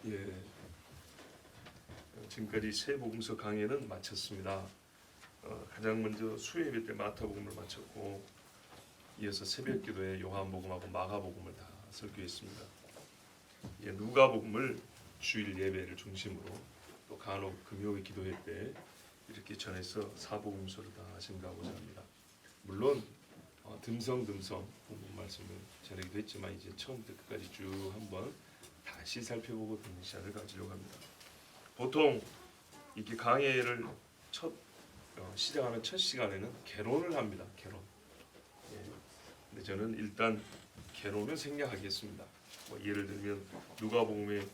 예, 지금까지 새 복음서 강해는 마쳤습니다. 가장 먼저 수요예배 때 마태복음을 마쳤고 이어서 새벽기도에 요한복음하고 마가복음을 다 설교했습니다. 예, 누가복음을 주일 예배를 중심으로 또 간혹 금요일 기도회 때 이렇게 전해서 사복음서를 다 증가하고자 합니다. 물론 듬성듬성 본문 말씀을 전하기도 했지만 이제 처음부터 끝까지 쭉 한번 다시 살펴보고 듣는 시간을 가지려고 합니다. 보통 이렇게 강해를 시작하는 첫 시간에는 개론을 합니다. 개론. 예. 근데 저는 일단 개론을 생략하겠습니다. 예를 들면 누가복음의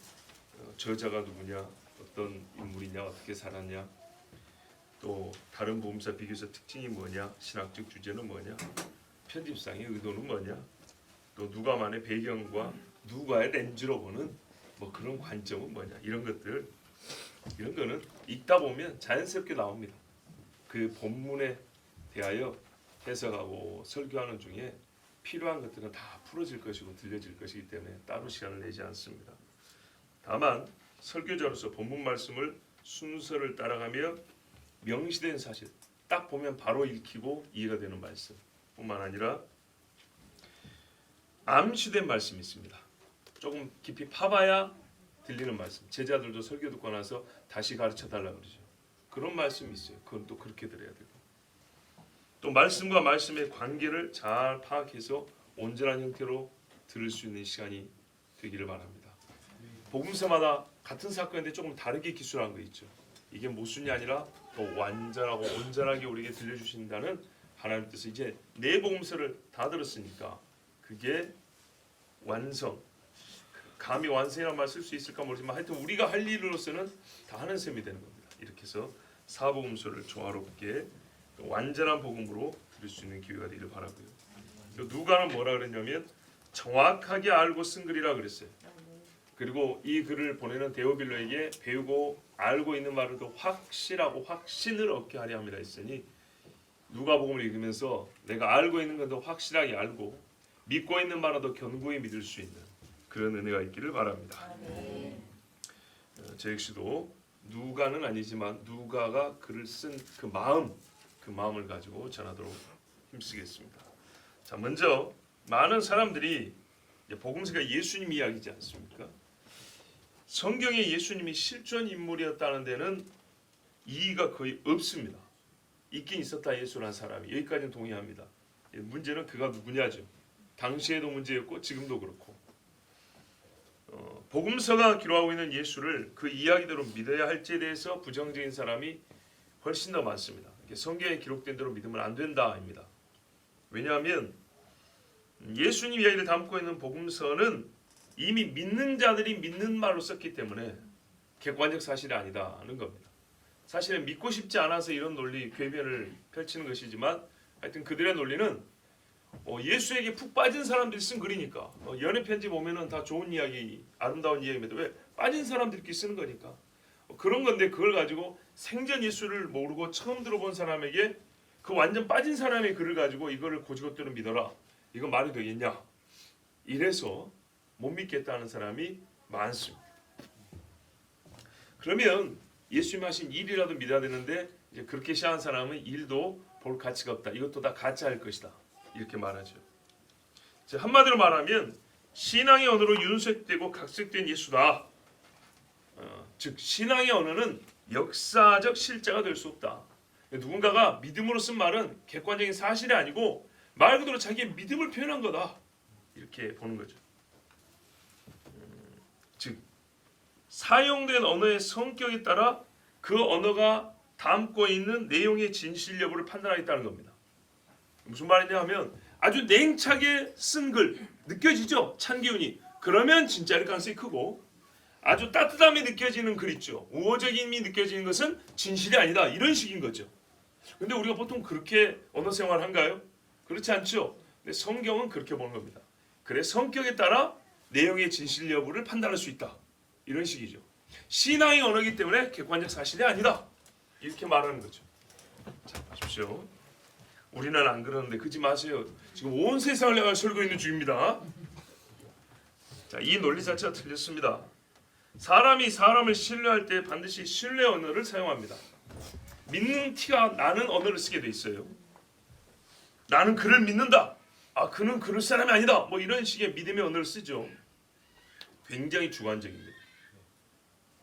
저자가 누구냐, 어떤 인물이냐, 어떻게 살았냐, 또 다른 복음서 비교서 특징이 뭐냐, 신학적 주제는 뭐냐, 편집상의 의도는 뭐냐, 또 누가만의 배경과 누가의 렌즈로 보는 그런 관점은 뭐냐, 이런 거는 읽다 보면 자연스럽게 나옵니다. 그 본문에 대하여 해석하고 설교하는 중에 필요한 것들은 다 풀어질 것이고 들려질 것이기 때문에 따로 시간을 내지 않습니다. 다만 설교자로서 본문 말씀을 순서를 따라가며 명시된 사실 딱 보면 바로 읽히고 이해가 되는 말씀뿐만 아니라 암시된 말씀이 있습니다. 조금 깊이 파봐야 들리는 말씀. 제자들도 설교 듣고 나서 다시 가르쳐 달라고 그러죠. 그런 말씀이 있어요. 그건 또 그렇게 들어야 되고, 또 말씀과 말씀의 관계를 잘 파악해서 온전한 형태로 들을 수 있는 시간이 되기를 바랍니다. 복음서마다 같은 사건인데 조금 다르게 기술한 거 있죠. 이게 모순이 아니라 더 완전하고 온전하게 우리에게 들려주신다는 하나님의 뜻을, 이제 네 복음서를 다 들었으니까 그게 완성, 감히 완성이라는 말 쓸 수 있을까 모르지만 하여튼 우리가 할 일로서는 다 하는 셈이 되는 겁니다. 이렇게 해서 사복음서를 조화롭게 완전한 복음으로 들을 수 있는 기회가 되기를 바라고요. 누가는 뭐라 그랬냐면 정확하게 알고 쓴 글이라 그랬어요. 그리고 이 글을 보내는 데오빌로에게 배우고 알고 있는 말을 더 확실하고 확신을 얻게 하려 함이라 했으니, 누가복음을 읽으면서 내가 알고 있는 건 더 확실하게 알고 믿고 있는 말은 더 견고히 믿을 수 있는 그런 은혜가 있기를 바랍니다. 저 역시도 누가는 아니지만 누가가 글을 쓴 그 마음을 가지고 전하도록 힘쓰겠습니다. 자, 먼저 많은 사람들이 복음서가 예수님 이야기지 않습니까? 성경에 예수님이 실존 인물이었다는 데는 이의가 거의 없습니다. 있긴 있었다, 예수라는 사람이. 여기까지는 동의합니다. 문제는 그가 누구냐죠. 당시에도 문제였고 지금도 그렇고, 복음서가 기록하고 있는 예수를 그 이야기대로 믿어야 할지에 대해서 부정적인 사람이 훨씬 더 많습니다. 성경에 기록된 대로 믿으면 안 된다입니다. 왜냐하면 예수님 이야기를 담고 있는 복음서는 이미 믿는 자들이 믿는 말로 썼기 때문에 객관적 사실이 아니다는 겁니다. 사실은 믿고 싶지 않아서 이런 논리, 궤변을 펼치는 것이지만 하여튼 그들의 논리는 예수에게 푹 빠진 사람들이 쓴 글이니까, 연애 편지 보면은 다 좋은 이야기, 아름다운 이야기입니다. 왜? 빠진 사람들끼리 쓰는 거니까. 그런 건데 그걸 가지고 생전 예수를 모르고 처음 들어본 사람에게 그 완전 빠진 사람의 글을 가지고 이거를 고지고대로 믿어라, 이거 말이 되겠냐? 이래서 못 믿겠다는 사람이 많습니다. 그러면 예수님이 하신 일이라도 믿어야 되는데 이제 그렇게 시작한 사람은 일도 볼 가치가 없다. 이것도 다 가짜일 것이다. 이렇게 말하죠. 한마디로 말하면 신앙의 언어로 윤색되고 각색된 예수다. 즉 신앙의 언어는 역사적 실제가 될 수 없다. 누군가가 믿음으로 쓴 말은 객관적인 사실이 아니고 말 그대로 자기의 믿음을 표현한 거다. 이렇게 보는 거죠. 즉 사용된 언어의 성격에 따라 그 언어가 담고 있는 내용의 진실 여부를 판단하겠다는 겁니다. 무슨 말이냐 하면 아주 냉차게 쓴 글 느껴지죠? 찬 기운이. 그러면 진짜일 가능성이 크고, 아주 따뜻함이 느껴지는 글 있죠? 우호적임이 느껴지는 것은 진실이 아니다. 이런 식인 거죠. 근데 우리가 보통 그렇게 언어 생활을 한가요? 그렇지 않죠? 근데 성경은 그렇게 보는 겁니다. 그래, 성격에 따라 내용의 진실 여부를 판단할 수 있다. 이런 식이죠. 신앙의 언어이기 때문에 객관적 사실이 아니다. 이렇게 말하는 거죠. 자, 보십시오. 우리는 안 그러는데 그러지 마세요. 지금 온 세상을 내가 설교 있는 중입니다. 자, 이 논리 자체가 틀렸습니다. 사람이 사람을 신뢰할 때 반드시 신뢰 언어를 사용합니다. 믿는 티가 나는 언어를 쓰게 돼 있어요. 나는 그를 믿는다. 아, 그는 그럴 사람이 아니다. 뭐 이런 식의 믿음의 언어를 쓰죠. 굉장히 주관적입니다.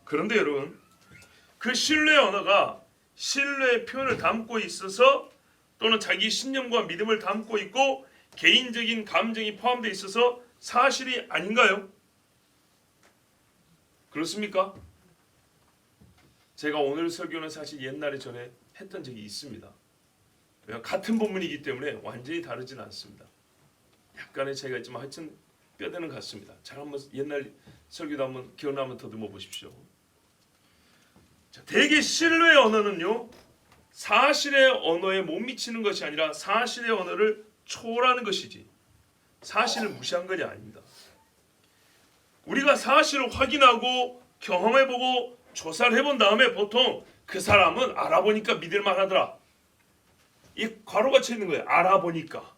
그런데 여러분, 그 신뢰의 언어가 신뢰의 표현을 담고 있어서 또는 자기 신념과 믿음을 담고 있고 개인적인 감정이 포함되어 있어서 사실이 아닌가요? 그렇습니까? 제가 오늘 설교는 사실 옛날에 전에 했던 적이 있습니다. 같은 본문이기 때문에 완전히 다르진 않습니다. 약간의 차이가 있지만 하여튼 뼈대는 같습니다. 잘 한번 옛날 설교도 한번 기억나면 더듬어 보십시오. 자, 대개 신뢰의 언어는요, 사실의 언어에 못 미치는 것이 아니라 사실의 언어를 초월하는 것이지 사실을 무시한 것이 아닙니다. 우리가 사실을 확인하고 경험해보고 조사를 해본 다음에 보통 그 사람은 알아보니까 믿을만 하더라. 이 괄호가 쳐 있는 거예요. 알아보니까.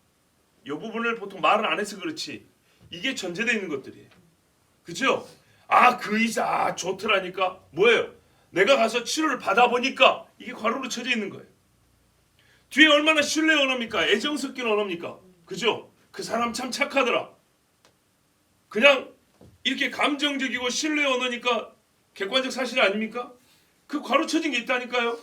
이 부분을 보통 말을 안 해서 그렇지 이게 전제되어 있는 것들이에요. 그죠? 아, 그 의사 좋더라니까. 뭐예요? 내가 가서 치료를 받아보니까 이게 괄호로 쳐져 있는 거예요. 뒤에 얼마나 신뢰의 언어입니까? 애정 섞인 언어입니까? 그죠? 그 사람 참 착하더라. 그냥 이렇게 감정적이고 신뢰의 언어니까 객관적 사실 아닙니까? 그 괄호 쳐진 게 있다니까요.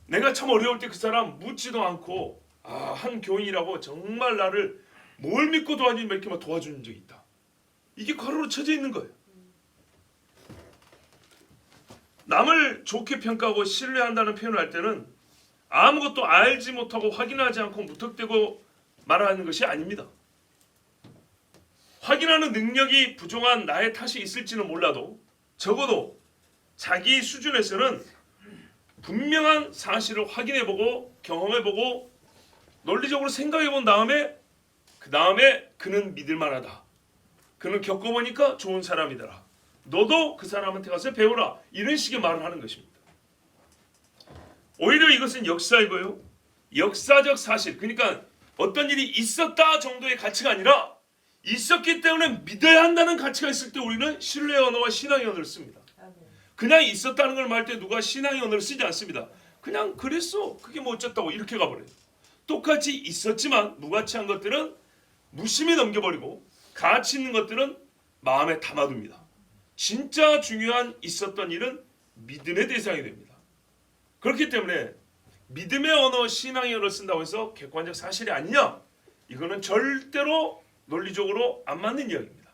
내가 참 어려울 때 그 사람 묻지도 않고 한 교인이라고 정말 나를 뭘 믿고 도와주면 이렇게 막 도와주는 적이 있다. 이게 괄호로 쳐져 있는 거예요. 남을 좋게 평가하고 신뢰한다는 표현을 할 때는 아무것도 알지 못하고 확인하지 않고 무턱대고 말하는 것이 아닙니다. 확인하는 능력이 부족한 나의 탓이 있을지는 몰라도 적어도 자기 수준에서는 분명한 사실을 확인해보고 경험해보고 논리적으로 생각해본 다음에 그 다음에 그는 믿을만하다. 그는 겪어보니까 좋은 사람이더라. 너도 그 사람한테 가서 배우라. 이런 식의 말을 하는 것입니다. 오히려 이것은 역사이고요. 역사적 사실, 그러니까 어떤 일이 있었다 정도의 가치가 아니라 있었기 때문에 믿어야 한다는 가치가 있을 때 우리는 신뢰의 언어와 신앙의 언어를 씁니다. 그냥 있었다는 걸 말할 때 누가 신앙의 언어를 쓰지 않습니다. 그냥 그랬어. 그게 뭐 어쨌다고 이렇게 가버려요. 똑같이 있었지만 무가치한 것들은 무심히 넘겨버리고 가치 있는 것들은 마음에 담아둡니다. 진짜 중요한 있었던 일은 믿음의 대상이 됩니다. 그렇기 때문에 믿음의 언어, 신앙의 언어를 쓴다고 해서 객관적 사실이 아니냐? 이거는 절대로 논리적으로 안 맞는 이야기입니다.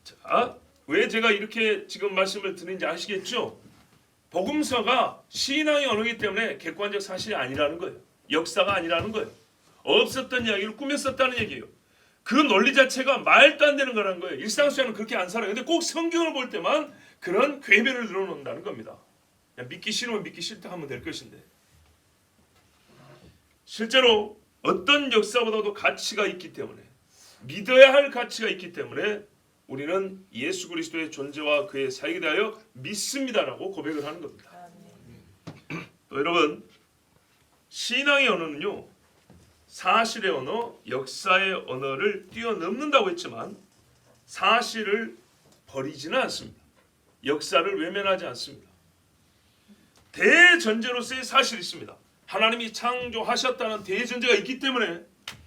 자, 왜 제가 이렇게 지금 말씀을 드리는지 아시겠죠? 복음서가 신앙의 언어이기 때문에 객관적 사실이 아니라는 거예요. 역사가 아니라는 거예요. 없었던 이야기를 꾸몄었다는 얘기예요. 그 논리 자체가 말도 안 되는 거라는 거예요. 일상생활은 그렇게 안 살아요. 근데 꼭 성경을 볼 때만 그런 궤변을 늘어놓는다는 겁니다. 그냥 믿기 싫으면 믿기 싫다 하면 될 것인데 실제로 어떤 역사보다도 가치가 있기 때문에 믿어야 할 가치가 있기 때문에 우리는 예수 그리스도의 존재와 그의 사역에 대하여 믿습니다라고 고백을 하는 겁니다. 또 여러분, 신앙의 언어는요, 사실의 언어, 역사의 언어를 뛰어넘는다고 했지만 사실을 버리지는 않습니다. 역사를 외면하지 않습니다. 대전제로서의 사실이 있습니다. 하나님이 창조하셨다는 대전제가 있기 때문에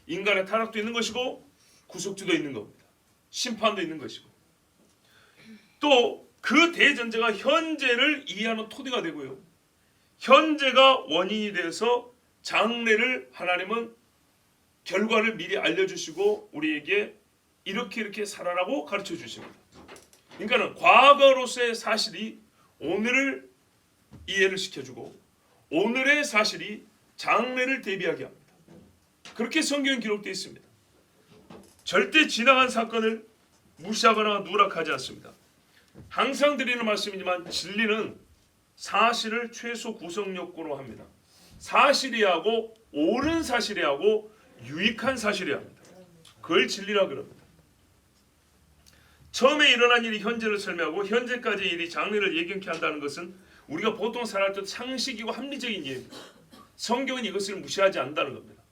인간의 타락도 있는 것이고 구속주도 있는 겁니다. 심판도 있는 것이고 또 그 대전제가 현재를 이해하는 토대가 되고요. 현재가 원인이 돼서 장래를 하나님은 결과를 미리 알려주시고 우리에게 이렇게 살아라고 가르쳐 주십니다. 그러니까 과거로서의 사실이 오늘을 이해를 시켜주고 오늘의 사실이 장래를 대비하게 합니다. 그렇게 성경에 기록되어 있습니다. 절대 지나간 사건을 무시하거나 누락하지 않습니다. 항상 드리는 말씀이지만 진리는 사실을 최소 구성 요건으로 합니다. 사실이야 하고 옳은 사실이야 하고 유익한 사실이야 합니다. 그걸 진리라 그럽니다. 처음에 일어난 일이 현재를 설명하고 현재까지의 일이 장래를 예견케 한다는 것은 우리가 보통 살아갈 때 상식이고 합리적인 이해입니다. 성경은 이것을 무시하지 않는다는 겁니다.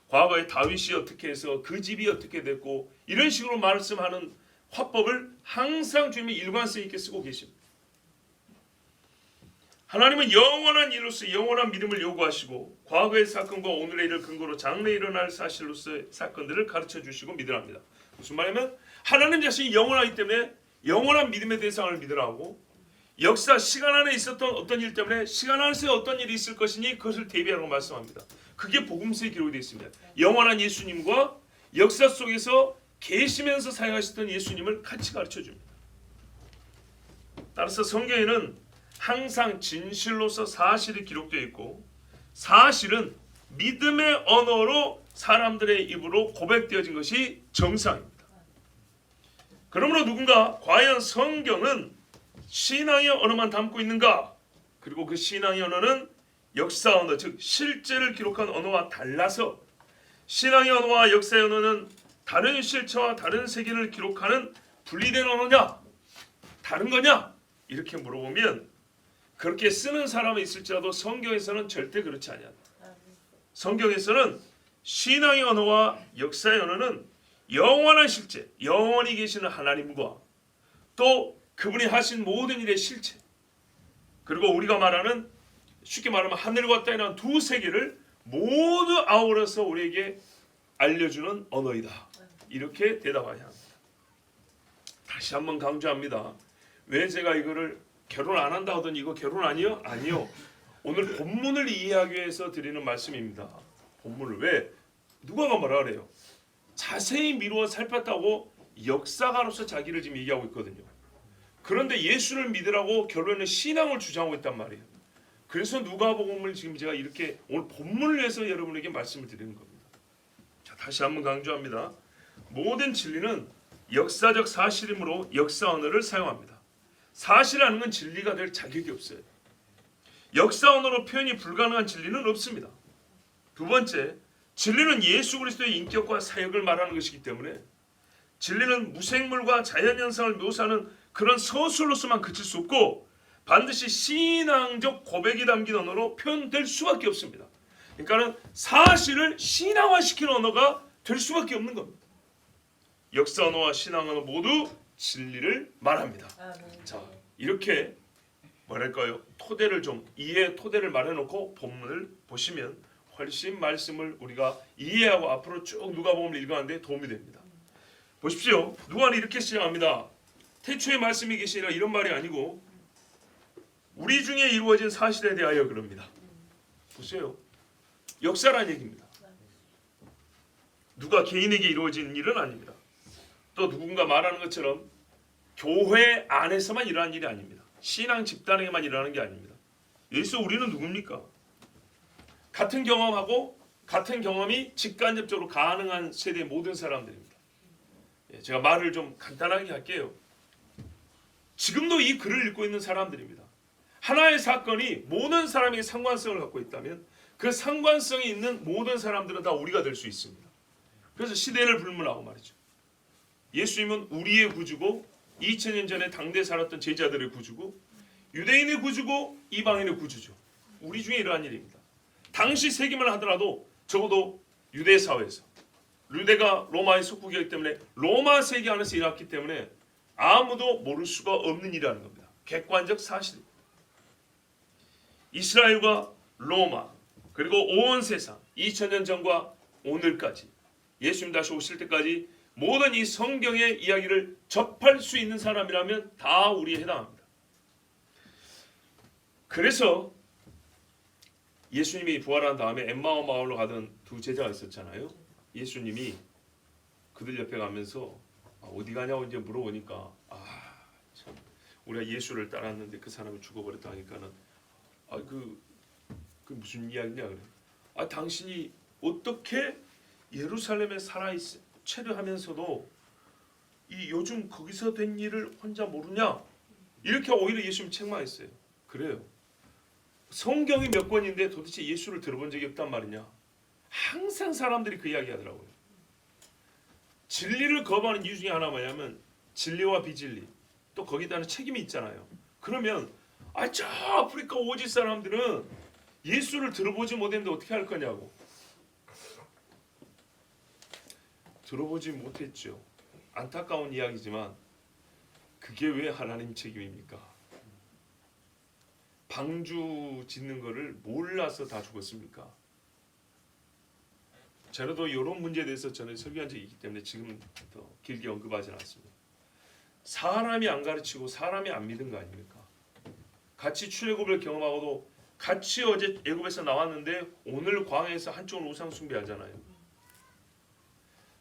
과거에 다윗이 어떻게 해서 그 집이 어떻게 됐고 이런 식으로 말씀하는 화법을 항상 주님이 일관성 있게 쓰고 계십니다. 하나님은 영원한 일로서 영원한 믿음을 요구하시고 과거의 사건과 오늘의 일을 근거로 장래에 일어날 사실로서의 사건들을 가르쳐 주시고 믿으랍니다. 무슨 말이냐면 하나님 자신이 영원하기 때문에 영원한 믿음의 대상을 믿으라고, 역사 시간 안에 있었던 어떤 일 때문에 시간 안에서 어떤 일이 있을 것이니 그것을 대비하라고 말씀합니다. 그게 복음서에 기록이 되어 있습니다. 영원한 예수님과 역사 속에서 계시면서 사용하셨던 예수님을 같이 가르쳐 줍니다. 따라서 성경에는 항상 진실로서 사실이 기록되어 있고 사실은 믿음의 언어로 사람들의 입으로 고백되어진 것이 정상입니다. 그러므로 누군가 과연 성경은 신앙의 언어만 담고 있는가? 그리고 그 신앙의 언어는 역사 언어, 즉 실제를 기록한 언어와 달라서 신앙의 언어와 역사의 언어는 다른 실체와 다른 세계를 기록하는 분리된 언어냐? 다른 거냐? 이렇게 물어보면 그렇게 쓰는 사람이 있을지라도 성경에서는 절대 그렇지 아니한다. 성경에서는 신앙의 언어와 역사의 언어는 영원한 실제, 영원히 계시는 하나님과 또 그분이 하신 모든 일의 실체, 그리고 우리가 말하는 쉽게 말하면 하늘과 땅이라는 두 세계를 모두 아우러서 우리에게 알려주는 언어이다. 이렇게 대답해야 합니다. 다시 한번 강조합니다. 왜 제가 이거를 결혼 안 한다 하더니 이거 결혼 아니요? 아니요. 오늘 본문을 이해하기 위해서 드리는 말씀입니다. 본문을 왜? 누가가 뭐라 그래요? 자세히 미루어 살폈다고 역사가로서 자기를 지금 얘기하고 있거든요. 그런데 예수를 믿으라고 결론은 신앙을 주장하고 있단 말이에요. 그래서 누가복음을 지금 제가 이렇게 오늘 본문을 위해서 여러분에게 말씀을 드리는 겁니다. 자, 다시 한번 강조합니다. 모든 진리는 역사적 사실이므로 역사 언어를 사용합니다. 사실이라는 건 진리가 될 자격이 없어요. 역사 언어로 표현이 불가능한 진리는 없습니다. 두 번째, 진리는 예수 그리스도의 인격과 사역을 말하는 것이기 때문에 진리는 무생물과 자연현상을 묘사하는 그런 서술로서만 그칠 수 없고 반드시 신앙적 고백이 담긴 언어로 표현될 수밖에 없습니다. 그러니까 사실을 신앙화시키는 언어가 될 수밖에 없는 겁니다. 역사 언어와 신앙 언어 모두 진리를 말합니다. 자, 이렇게 뭐랄까요? 토대를 좀 이해의 토대를 말해놓고 본문을 보시면 훨씬 말씀을 우리가 이해하고 앞으로 쭉 누가복음을 읽어가는데 도움이 됩니다. 보십시오. 누가는 이렇게 시작합니다. 태초에 말씀이 계시니라 이런 말이 아니고 우리 중에 이루어진 사실에 대하여 그럽니다. 보세요. 역사란 얘기입니다. 누가 개인에게 이루어진 일은 아닙니다. 또 누군가 말하는 것처럼 교회 안에서만 일어나는 일이 아닙니다. 신앙 집단에게만 일어나는 게 아닙니다. 여기서 우리는 누굽니까? 같은 경험하고 같은 경험이 직간접적으로 가능한 세대의 모든 사람들입니다. 제가 말을 좀 간단하게 할게요. 지금도 이 글을 읽고 있는 사람들입니다. 하나의 사건이 모든 사람에게 상관성을 갖고 있다면 그 상관성이 있는 모든 사람들은 다 우리가 될 수 있습니다. 그래서 시대를 불문하고 말이죠. 예수님은 우리의 구주고 2000년 전에 당대에 살았던 제자들의 구주고 유대인의 구주고 이방인의 구주죠. 우리 중에 이러한 일입니다. 당시 세기만 하더라도 적어도 유대 사회에서 유대가 로마의 속국이었기 때문에 로마 세계 안에서 일어났기 때문에 아무도 모를 수가 없는 일이라는 겁니다. 객관적 사실입니다. 이스라엘과 로마 그리고 온 세상 2000년 전과 오늘까지 예수님 다시 오실 때까지 모든 이 성경의 이야기를 접할 수 있는 사람이라면 다 우리에 해당합니다. 그래서 예수님이 부활한 다음에 엠마오 마을로 가던 두 제자가 있었잖아요. 예수님이 그들 옆에 가면서 어디 가냐고 이제 물어보니까 참 우리가 예수를 따랐는데 그 사람이 죽어버렸다 하니까는 그 무슨 이야기냐 그래. 당신이 어떻게 예루살렘에 살아있어 체류하면서도 이 요즘 거기서 된 일을 혼자 모르냐? 이렇게 오히려 예수님 책망했어요. 그래요. 성경이 몇 권인데 도대체 예수를 들어본 적이 없단 말이냐? 항상 사람들이 그 이야기 하더라고요. 진리를 거부하는 이유 중에 하나 뭐냐면 진리와 비진리 또 거기다는 책임이 있잖아요. 그러면 저 아프리카 오지 사람들은 예수를 들어보지 못했는데 어떻게 할 거냐고. 들어보지 못했죠. 안타까운 이야기지만 그게 왜 하나님 책임입니까? 방주 짓는 거를 몰라서 다 죽었습니까? 저도 이런 문제에 대해서 저는 설교한 적이 있기 때문에 지금 더 길게 언급하지는 않습니다. 사람이 안 가르치고 사람이 안 믿은 거 아닙니까? 같이 출애굽을 경험하고도 같이 어제 애굽에서 나왔는데 오늘 광야에서 한쪽은 우상 숭배하잖아요.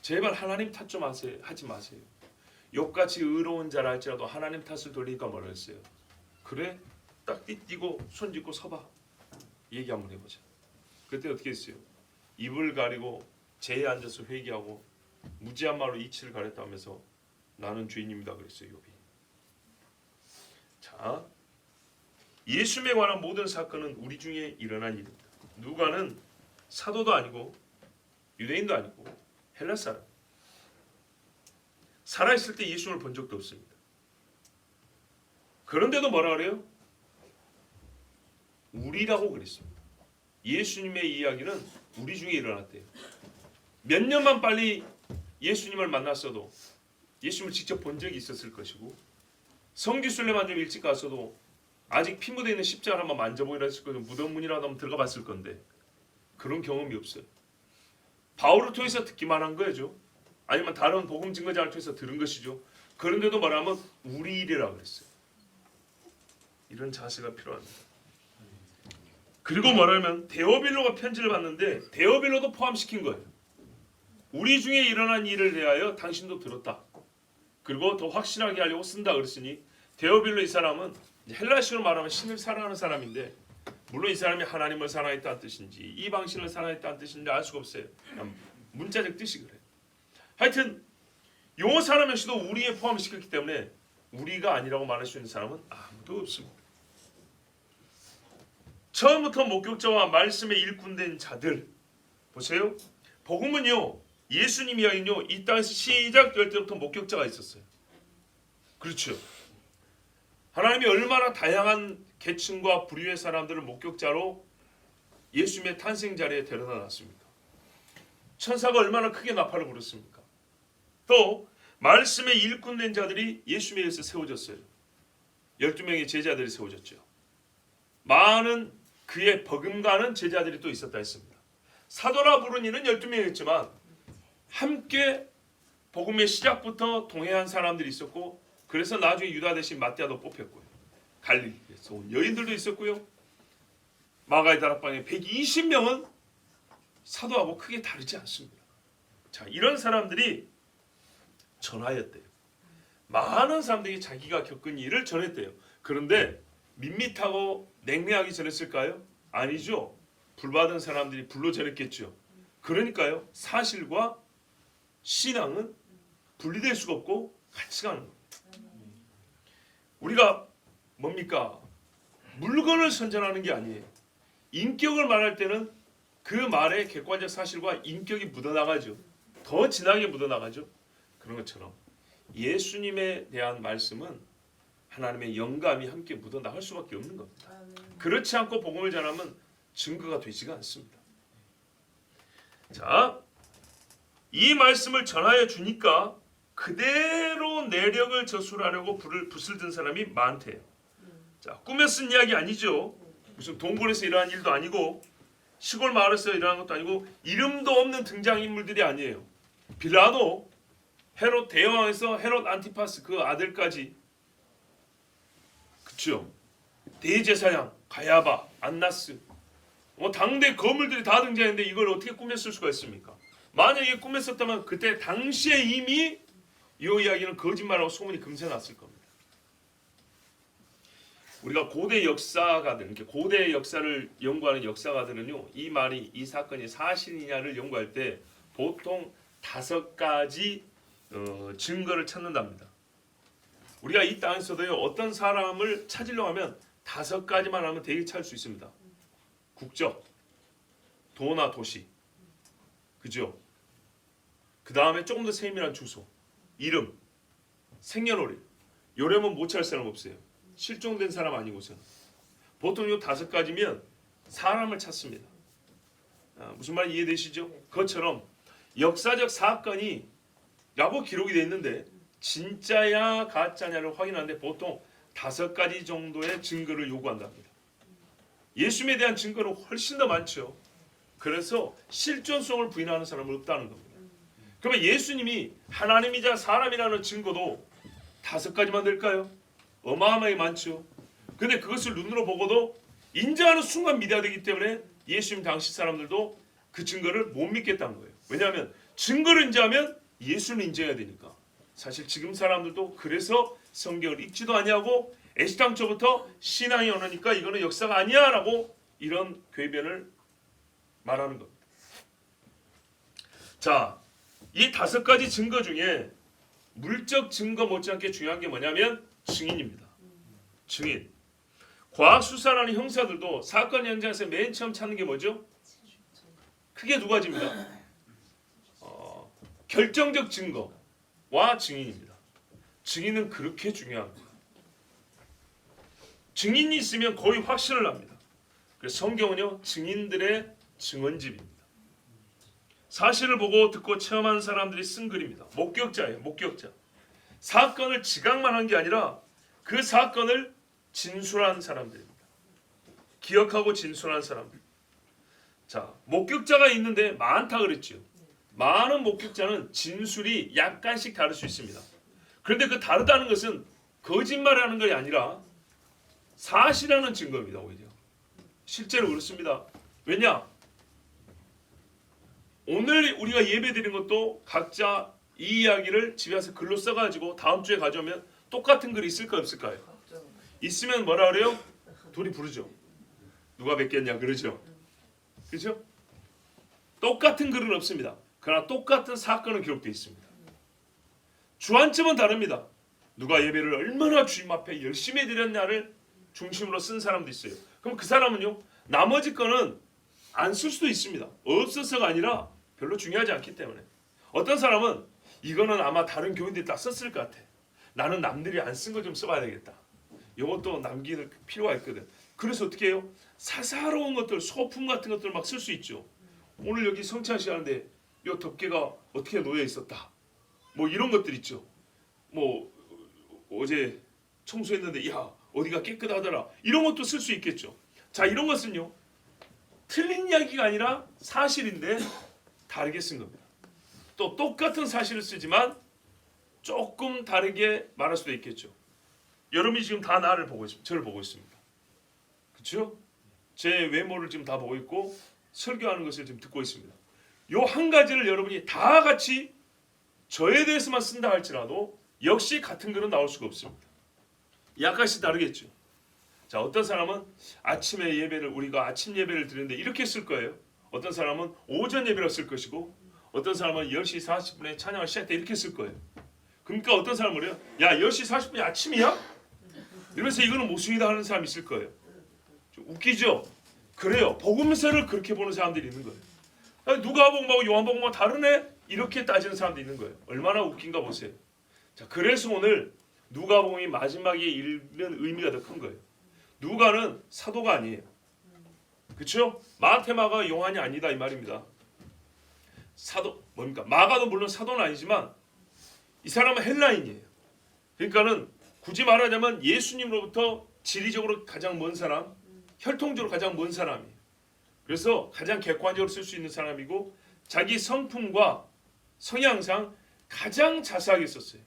제발 하나님 탓 좀 하지 마세요. 욥같이 의로운 자라 할지라도 하나님 탓을 돌리니까 뭐라 했어요? 그래? 딱 띠띠고 손 짚고 서봐. 얘기 한번 해보자. 그때 어떻게 했어요? 입을 가리고 재에 앉아서 회개하고 무지한 말로 이치를 가렸다면서 나는 죄인입니다 그랬어요. 욥이. 자, 예수님에 관한 모든 사건은 우리 중에 일어난 일입니다. 누가는 사도도 아니고 유대인도 아니고 헬라 사람. 살아있을 때 예수님을 본 적도 없습니다. 그런데도 뭐라 그래요? 우리라고 그랬습니다. 예수님의 이야기는 우리 중에 일어났대요. 몇 년만 빨리 예수님을 만났어도 예수님을 직접 본 적이 있었을 것이고 성지순례만 좀 일찍 갔어도 아직 피 묻어 있는 십자가를 한번 만져보기라 했을 거고 무덤문이라도 한번 들어가 봤을 건데 그런 경험이 없어요. 바울을 통해서 듣기만 한 거죠. 아니면 다른 복음 증거자를 통해서 들은 것이죠. 그런데도 말하면 우리 일이라 그랬어요. 이런 자세가 필요합니다. 그리고 뭐라면 데오빌로가 편지를 받는데 데오빌로도 포함시킨 거예요. 우리 중에 일어난 일을 대하여 당신도 들었다. 그리고 더 확실하게 하려고 쓴다 그랬으니 데오빌로 이 사람은 헬라식으로 말하면 신을 사랑하는 사람인데 물론 이 사람이 하나님을 사랑했다는 뜻인지 이 방신을 사랑했다는 뜻인지 알 수가 없어요. 그냥 문자적 뜻이 그래요. 하여튼 요 사람 역시도 우리에 포함시켰기 때문에 우리가 아니라고 말할 수 있는 사람은 아무도 없습니다. 처음부터 목격자와 말씀에 일꾼된 자들 보세요. 복음은요 예수님 이야기는요 이 땅에서 시작될 때부터 목격자가 있었어요. 그렇죠. 하나님이 얼마나 다양한 계층과 부류의 사람들을 목격자로 예수님의 탄생 자리에 데려다 놨습니까? 천사가 얼마나 크게 나팔을 불었습니까? 또 말씀에 일꾼된 자들이 예수님에 의해서 세워졌어요. 12명의 제자들이 세워졌죠. 많은 그의 버금가는 제자들이 또 있었다 했습니다. 사도라 부른 이는 12명이었지만 함께 복음의 시작부터 동행한 사람들이 있었고 그래서 나중에 유다 대신 마띠아도 뽑혔고요. 갈릴리에서 온 여인들도 있었고요. 마가의 다락방에 120명은 사도하고 크게 다르지 않습니다. 자, 이런 사람들이 전하였대요. 많은 사람들이 자기가 겪은 일을 전했대요. 그런데 밋밋하고 냉랭하게 전했을까요? 아니죠. 불받은 사람들이 불로 전했겠죠. 그러니까요. 사실과 신앙은 분리될 수가 없고 같이 가는 겁니다. 우리가 뭡니까? 물건을 선전하는 게 아니에요. 인격을 말할 때는 그 말의 객관적 사실과 인격이 묻어나가죠. 더 진하게 묻어나가죠. 그런 것처럼 예수님에 대한 말씀은 하나님의 영감이 함께 묻어나갈 수밖에 없는 겁니다. 그렇지 않고 복음을 전하면 증거가 되지가 않습니다. 자, 이 말씀을 전하여 주니까 그대로 내력을 저술하려고 붓을 든 사람이 많대요. 자, 꿈에 쓴 이야기 아니죠. 무슨 동굴에서 일어난 일도 아니고 시골 마을에서 일어난 것도 아니고 이름도 없는 등장인물들이 아니에요. 빌라도, 헤롯 대왕에서 헤롯 안티파스 그 아들까지, 그렇죠? 대제사장 가야바, 안나스, 당대 거물들이 다 등장했는데 이걸 어떻게 꿈에 쓸 수가 있습니까? 만약에 꿈에 썼다면 그때 당시에 이미 이 이야기는 거짓말하고 소문이 금세 났을 겁니다. 우리가 고대 역사가들, 고대 역사를 연구하는 역사가들은요, 이 말이 이 사건이 사실이냐를 연구할 때 보통 5가지 증거를 찾는답니다. 우리가 이 땅에서도요, 어떤 사람을 찾으려고 하면 5가지만 하면 되게 찾을 수 있습니다. 국적, 도나 도시, 그죠? 그 다음에 조금 더 세밀한 주소, 이름, 생년월일. 요래면 못 찾을 사람 없어요. 실종된 사람 아니고서는. 보통 요 5가지면 사람을 찾습니다. 무슨 말인지 이해되시죠? 그것처럼 역사적 사건이 라고 기록이 되어 있는데 진짜야 가짜냐를 확인하는데 보통 5가지 정도의 증거를 요구한답니다. 예수님에 대한 증거는 훨씬 더 많죠. 그래서 실존성을 부인하는 사람은 없다는 겁니다. 그러면 예수님이 하나님이자 사람이라는 증거도 5가지만 될까요? 어마어마하게 많죠. 근데 그것을 눈으로 보고도 인정하는 순간 믿어야 되기 때문에 예수님 당시 사람들도 그 증거를 못 믿겠다는 거예요. 왜냐하면 증거를 인정하면 예수를 인정해야 되니까. 사실 지금 사람들도 그래서 성경을 읽지도 아니하고 애시당초부터 신앙이 오니까 이거는 역사가 아니야 라고 이런 궤변을 말하는 겁니다. 자, 이 5가지 증거 중에 물적 증거 못지않게 중요한 게 뭐냐면 증인입니다. 증인. 과학수사라는 형사들도 사건 현장에서 맨 처음 찾는 게 뭐죠? 크게 2가지입니다. 결정적 증거와 증인입니다. 증인은 그렇게 중요합니다. 증인이 있으면 거의 확신을 합니다. 그래서 성경은요, 증인들의 증언집입니다. 사실을 보고 듣고 체험한 사람들이 쓴 글입니다. 목격자예요. 목격자. 사건을 지각만 한 게 아니라 그 사건을 진술한 사람들입니다. 기억하고 진술한 사람들. 자, 목격자가 있는데 많다 그랬죠. 많은 목격자는 진술이 약간씩 다를 수 있습니다. 그런데 그 다르다는 것은 거짓말하는 것이 아니라 사실하는 증거입니다. 오히려 실제로 그렇습니다. 왜냐? 오늘 우리가 예배드린 것도 각자 이 이야기를 집에 와서 글로 써가지고 다음 주에 가져오면 똑같은 글이 있을까 없을까요? 있으면 뭐라 그래요? 둘이 부르죠. 누가 뵙겠냐 그러죠. 그렇죠? 똑같은 글은 없습니다. 그러나 똑같은 사건은 기록되어 있습니다. 주안점은 다릅니다. 누가 예배를 얼마나 주님 앞에 열심히 드렸냐를 중심으로 쓴 사람도 있어요. 그럼 그 사람은요, 나머지 거는 안 쓸 수도 있습니다. 없어서가 아니라 별로 중요하지 않기 때문에. 어떤 사람은 이거는 아마 다른 교인들이 다 썼을 것 같아. 나는 남들이 안 쓴 거 좀 써봐야 되겠다. 이것도 남길 필요가 있거든. 그래서 어떻게 해요? 사사로운 것들, 소품 같은 것들 막 쓸 수 있죠. 오늘 여기 성찬식 하는데 이 덮개가 어떻게 놓여 있었다. 뭐 이런 것들 있죠. 뭐 어제 청소했는데 야 어디가 깨끗하더라. 이런 것도 쓸 수 있겠죠. 자, 이런 것은요, 틀린 이야기가 아니라 사실인데 다르게 쓴 겁니다. 또 똑같은 사실을 쓰지만 조금 다르게 말할 수도 있겠죠. 여러분이 지금 다 나를 보고 있습니다. 저를 보고 있습니다. 그렇죠? 제 외모를 지금 다 보고 있고 설교하는 것을 지금 듣고 있습니다. 요 한 가지를 여러분이 다 같이 저에 대해서만 쓴다 할지라도 역시 같은 글은 나올 수가 없습니다. 약간씩 다르겠죠. 자, 어떤 사람은 아침에 예배를 우리가 아침 예배를 드리는데 이렇게 쓸 거예요. 어떤 사람은 오전 예배를 쓸 것이고 어떤 사람은 10시 40분에 찬양을 시작할 때 이렇게 쓸 거예요. 그러니까 어떤 사람은 그래요. 야 10시 40분이 아침이야? 이러면서 이거는 모순이다 하는 사람이 있을 거예요. 좀 웃기죠? 그래요. 복음서를 그렇게 보는 사람들이 있는 거예요. 누가복음하고 요한복음하고 다르네? 이렇게 따지는 사람도 있는 거예요. 얼마나 웃긴가 보세요. 자, 그래서 오늘 누가복음이 마지막에 읽는 의미가 더 큰 거예요. 누가는 사도가 아니에요. 그렇죠? 마태, 마가, 요한이 아니다 이 말입니다. 사도 뭡니까? 마가도 물론 사도는 아니지만 이 사람은 헬라인이에요. 그러니까는 굳이 말하자면 예수님으로부터 지리적으로 가장 먼 사람, 혈통적으로 가장 먼 사람이에요. 그래서 가장 객관적으로 쓸 수 있는 사람이고 자기 성품과 성향상 가장 자세하게 썼어요.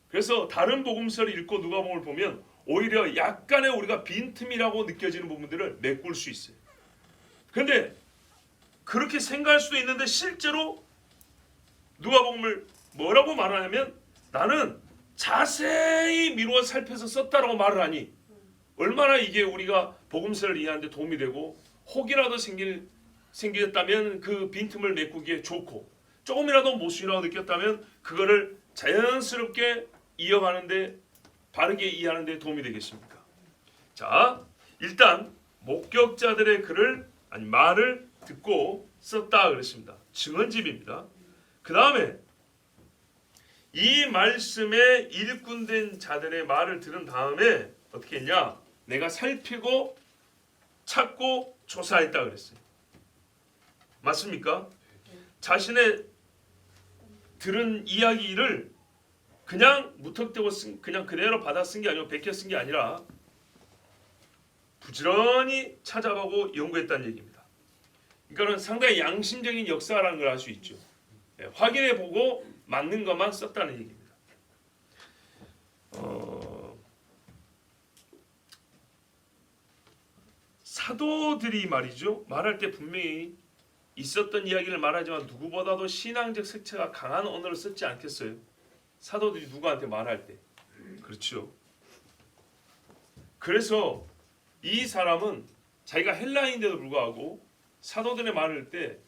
그래서 다른 복음서를 읽고 누가복음을 보면 오히려 약간의 우리가 빈틈이라고 느껴지는 부분들을 메꿀 수 있어요. 그런데 그렇게 생각할 수도 있는데 실제로 누가복음을 뭐라고 말하냐면 나는 자세히 미루어 살펴서 썼다라고 말을 하니 얼마나 이게 우리가 복음서를 이해하는 데 도움이 되고 혹이라도 생겼다면 그 빈틈을 메꾸기에 좋고 조금이라도 모순이라고 느꼈다면 그거를 자연스럽게 이어가는데 바르게 이해하는 데 도움이 되겠습니까? 자, 일단 목격자들의 글을 아니 말을 듣고 썼다 그랬습니다. 증언집입니다. 그 다음에 이 말씀에 일꾼된 자들의 말을 들은 다음에 어떻게 했냐? 내가 살피고 찾고 조사했다 그랬어요. 맞습니까? 자신의 들은 이야기를 그냥 무턱대고 그냥 그대로 받아 쓴 게 아니고 베껴 쓴 게 아니라 부지런히 찾아가고 연구했다는 얘기입니다. 그러니까는 상당히 양심적인 역사라는 걸 알 수 있죠. 확인해 보고 맞는 것만 썼다는 얘기입니다. 사도들이 말이죠, 말할 때 분명히 있었던 이야기를 말하지만 누구보다도 신앙적 색채가 강한 언어를 썼지 않겠어요? 사도들이 누구한테 말할 때. 그렇죠. 그래서 이 사람은 자기가 헬라인인데도 불구하고 사도들의 말을 때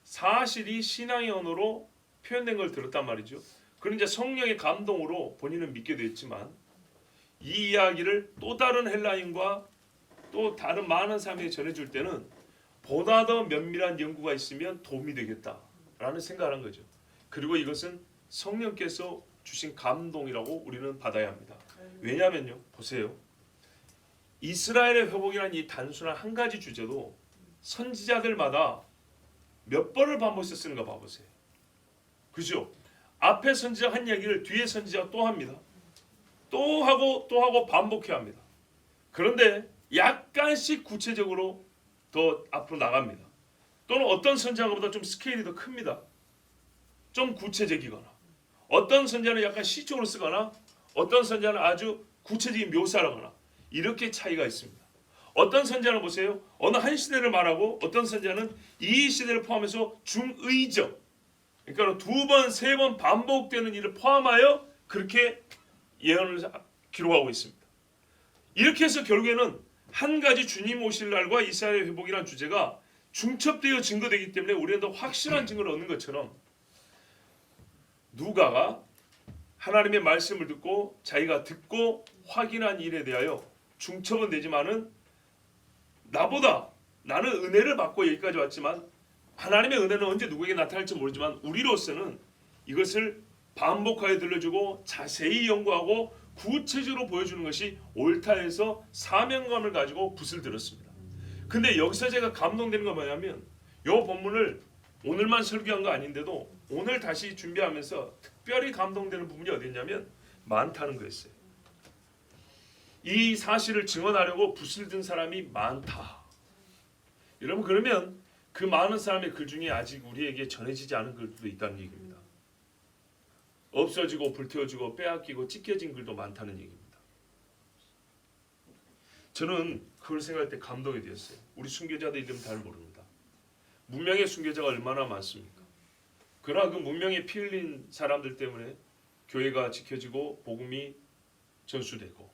사실이 신앙의 언어로 표현된 걸 들었단 말이죠. 그런 이제 성령의 감동으로 본인은 믿게 됐지만 이 이야기를 또 다른 헬라인과 또 다른 많은 사람에게 전해줄 때는 보다 더 면밀한 연구가 있으면 도움이 되겠다라는 생각을 한 거죠. 그리고 이것은 성령께서 주신 감동이라고 우리는 받아야 합니다. 왜냐하면요, 보세요. 이스라엘의 회복이라는 이 단순한 한 가지 주제도 선지자들마다 몇 번을 반복해서 쓰는 거 봐보세요. 그죠? 앞에 선지자 한 이야기를 뒤에 선지자가 또 합니다. 또 하고 반복해야 합니다. 그런데 약간씩 구체적으로 더 앞으로 나갑니다. 또는 어떤 선지자보다 좀 스케일이 더 큽니다. 좀 구체적이거나 어떤 선지자는 약간 시적으로 쓰거나 어떤 선지자는 아주 구체적인 묘사를 하거나 이렇게 차이가 있습니다. 어떤 선지자는 보세요. 어느 한 시대를 말하고 어떤 선지자는 이 시대를 포함해서 중의적, 그러니까 두 번, 세 번 반복되는 일을 포함하여 그렇게 예언을 기록하고 있습니다. 이렇게 해서 결국에는 한 가지 주님 오실 날과 이스라엘 회복이라는 주제가 중첩되어 증거되기 때문에 우리는 더 확실한 증거를 얻는 것처럼 누가가 하나님의 말씀을 듣고 자기가 듣고 확인한 일에 대하여 중첩은 되지만은 나는 은혜를 받고 여기까지 왔지만 하나님의 은혜는 언제 누구에게 나타날지 모르지만 우리로서는 이것을 반복하여 들려주고 자세히 연구하고 구체적으로 보여주는 것이 옳다 해서 사명감을 가지고 붓을 들었습니다. 근데 여기서 제가 감동되는 건 뭐냐면 이 본문을 오늘만 설교한 거 아닌데도 오늘 다시 준비하면서 특별히 감동되는 부분이 어디 있냐면 많다는 거였어요. 이 사실을 증언하려고 붓을 든 사람이 많다. 여러분, 그러면 그 많은 사람의 글 중에 아직 우리에게 전해지지 않은 글도 있다는 얘기입니다. 없어지고 불태워지고 빼앗기고 찢겨진 글도 많다는 얘기입니다. 저는 그걸 생각할 때 감동이 되었어요. 우리 순교자들 이름 잘 모릅니다. 문명의 순교자가 얼마나 많습니까? 그러나 그 문명에 피 흘린 사람들 때문에 교회가 지켜지고 복음이 전수되고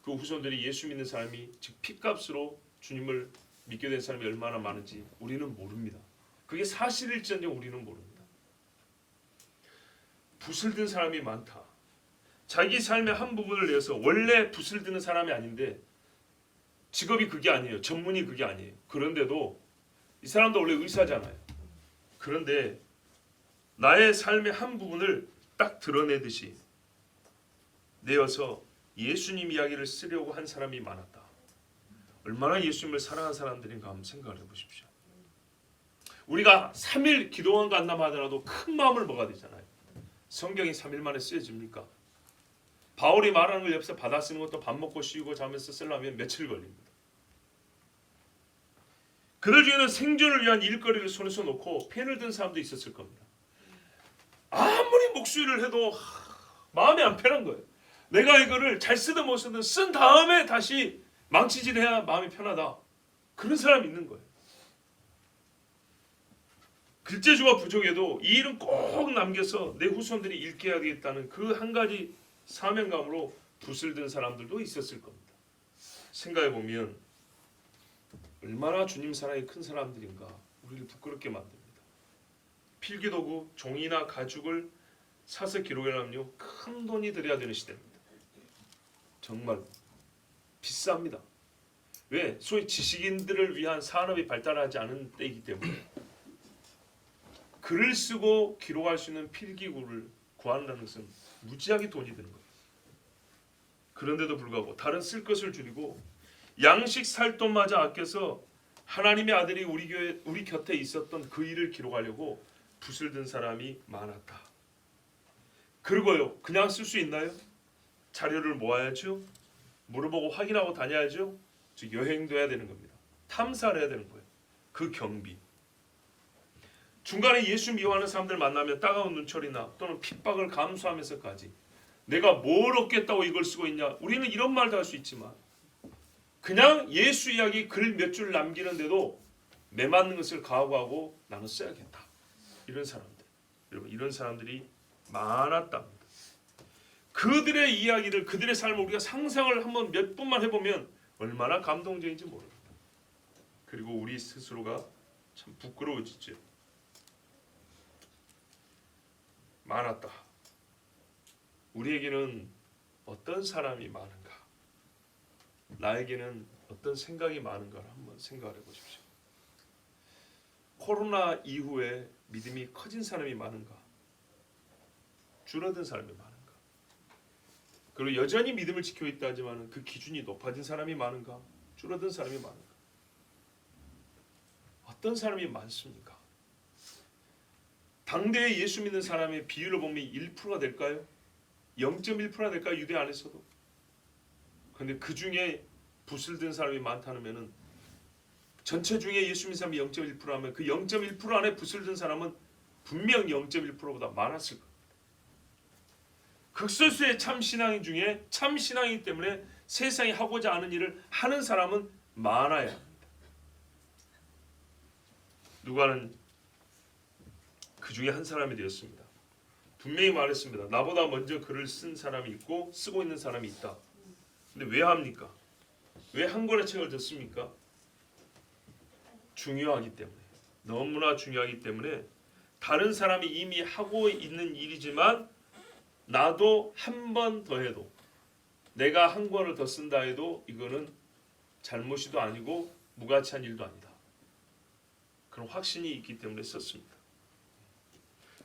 그 후손들이 예수 믿는 사람이 즉 피값으로 주님을 믿게 된 사람이 얼마나 많은지 우리는 모릅니다. 그게 사실일지언정 우리는 모릅니다. 붓을 든 사람이 많다. 자기 삶의 한 부분을 내서 원래 붓을 드는 사람이 아닌데 직업이 그게 아니에요. 전문이 그게 아니에요. 그런데도 이 사람도 원래 의사잖아요. 그런데 나의 삶의 한 부분을 딱 드러내듯이 내어서 예수님 이야기를 쓰려고 한 사람이 많았다. 얼마나 예수님을 사랑한 사람들인가 한번 생각을 해보십시오. 우리가 3일 기도원 간다고 하더라도 큰 마음을 먹어야 되잖아요. 성경이 3일 만에 쓰여집니까? 바울이 말하는 걸 옆에서 받아 쓰는 것도 밥 먹고 쉬고 자면서 쓰려면 며칠 걸립니다. 그들 중에는 생존을 위한 일거리를 손에서 놓고 펜을 든 사람도 있었을 겁니다. 아무리 목소리를 해도 마음이 안 편한 거예요. 내가 이거를 잘 쓰든 못 쓰든 쓴 다음에 다시 망치질해야 마음이 편하다. 그런 사람이 있는 거예요. 글재주가 부족해도 이 일은 꼭 남겨서 내 후손들이 읽게 해야 되겠다는 그 한 가지 사명감으로 붓을 든 사람들도 있었을 겁니다. 생각해 보면 얼마나 주님 사랑이 큰 사람들인가 우리를 부끄럽게 만듭니다. 필기도구, 종이나 가죽을 사서 기록하려면요 큰 돈이 들여야 되는 시대입니다. 정말 비쌉니다. 왜? 소위 지식인들을 위한 산업이 발달하지 않은 때이기 때문에 글을 쓰고 기록할 수 있는 필기구를 구한다는 것은 무지하게 돈이 드는 거예요. 그런데도 불구하고 다른 쓸 것을 줄이고 양식 살 돈마저 아껴서 하나님의 아들이 우리 곁에 있었던 그 일을 기록하려고 붓을 든 사람이 많았다. 그리고요, 그냥 쓸 수 있나요? 자료를 모아야죠. 물어보고 확인하고 다녀야죠. 즉 여행도 해야 되는 겁니다. 탐사를 해야 되는 거예요. 그 경비. 중간에 예수 미워하는 사람들 만나면 따가운 눈초리나 또는 핍박을 감수하면서까지 내가 뭘 얻겠다고 이걸 쓰고 있냐. 우리는 이런 말도 할 수 있지만 그냥 예수 이야기 글 몇 줄 남기는데도 매맞는 것을 각오하고 나는 써야겠다. 이런 사람들. 여러분 이런 사람들이 많았답니다. 그들의 이야기를 그들의 삶을 우리가 상상을 한번 몇 분만 해보면 얼마나 감동적인지 모릅니다. 그리고 우리 스스로가 참 부끄러워지죠. 많았다. 우리에게는 어떤 사람이 많은가? 나에게는 어떤 생각이 많은가를 한번 생각을 해보십시오. 코로나 이후에 믿음이 커진 사람이 많은가? 줄어든 사람이 많은가? 그리고 여전히 믿음을 지키고 있다 하지만 그 기준이 높아진 사람이 많은가? 줄어든 사람이 많은가? 어떤 사람이 많습니까? 당대에 예수 믿는 사람의 비율로 보면 1%가 될까요? 0.1%가 될까요? 유대 안에서도. 그런데 그 중에 붓을 든 사람이 많다면은 전체 중에 예수 믿는 사람이 0.1%라면 그 0.1% 안에 붓을 든 사람은 분명 0.1%보다 많았을 겁니다. 극소수의 참신앙인 중에 참신앙이기 때문에 세상이 하고자 하는 일을 하는 사람은 많아야 합니다. 누가는 그 중에 한 사람이 되었습니다. 분명히 말했습니다. 나보다 먼저 글을 쓴 사람이 있고 쓰고 있는 사람이 있다. 근데 왜 합니까? 왜 한 권의 책을 더 씁니까? 중요하기 때문에. 너무나 중요하기 때문에 다른 사람이 이미 하고 있는 일이지만 나도 한 번 더 해도 내가 한 권을 더 쓴다 해도 이거는 잘못이도 아니고 무가치한 일도 아니다. 그런 확신이 있기 때문에 썼습니다.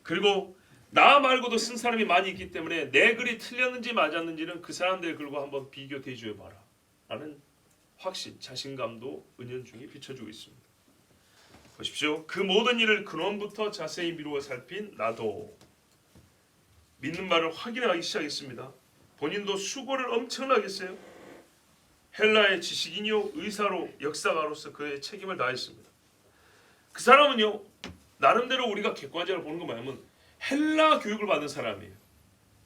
그리고 나 말고도 쓴 사람이 많이 있기 때문에 내 글이 틀렸는지 맞았는지는 그 사람들의 글과 한번 비교 대조해 봐라 라는 확신, 자신감도 은연중에 비춰주고 있습니다. 보십시오. 그 모든 일을 근원부터 자세히 미루어 살핀 나도 믿는 말을 확인하기 시작했습니다. 본인도 수고를 엄청나게 했어요. 헬라의 지식인이요 의사로 역사가로서 그의 책임을 다했습니다. 그 사람은요 나름대로 우리가 객관적으로 보는 거 말하면 헬라 교육을 받은 사람이에요.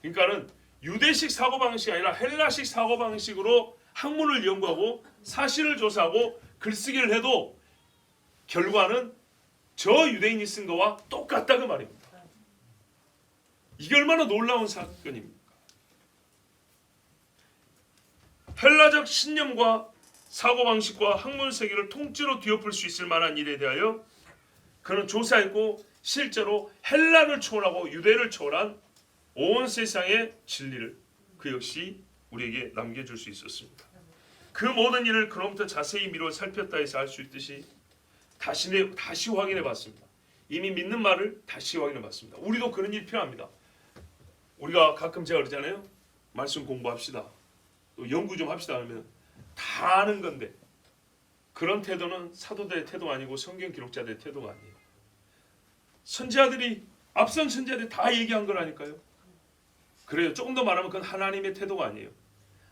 그러니까는 유대식 사고방식이 아니라 헬라식 사고방식으로 학문을 연구하고 사실을 조사하고 글쓰기를 해도 결과는 저 유대인이 쓴 거와 똑같다고 말입니다. 이게 얼마나 놀라운 사건입니까? 헬라적 신념과 사고방식과 학문 세계를 통째로 뒤엎을 수 있을 만한 일에 대하여 그는 조사했고 실제로 헬라를 초월하고 유대를 초월한 온 세상의 진리를 그 역시 우리에게 남겨줄 수 있었습니다. 그 모든 일을 그로부터 자세히 미루어 살폈다 해서 알 수 있듯이 다시 확인해 봤습니다. 이미 믿는 말을 다시 확인해 봤습니다. 우리도 그런 일이 필요합니다. 우리가 가끔 제가 그러잖아요. 말씀 공부합시다. 또 연구 좀 합시다 하면 다 아는 건데 그런 태도는 사도들의 태도가 아니고 성경 기록자들의 태도가 아니에요. 선지자들이 앞선 선지자들이 다 얘기한 거라니까요. 그래요. 조금 더 말하면 그건 하나님의 태도가 아니에요.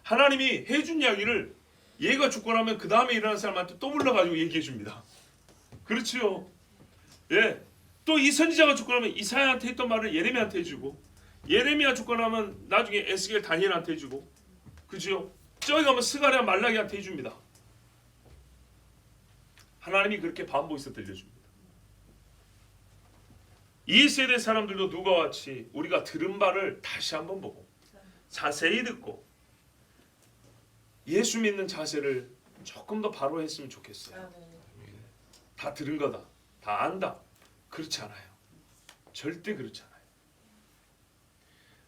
하나님이 해준 이야기를 얘가 죽고 나면 그 다음에 일어난 사람한테 또 불러가지고 얘기해 줍니다. 그렇지요. 예. 또 이 선지자가 죽고 나면 이사야한테 했던 말을 예레미야한테 해주고 예레미야 죽고 나면 나중에 에스겔 다니엘한테 해주고 그죠? 저기 가면 스가랴 말라기한테 해줍니다. 하나님이 그렇게 반복해서 들려줍니다. 이 세대 사람들도 누가 같이 우리가 들은 바를 다시 한번 보고 자세히 듣고 예수 믿는 자세를 조금 더 바로 했으면 좋겠어요. 다 들은 거다. 다 안다. 그렇지 않아요. 절대 그렇지 않아요.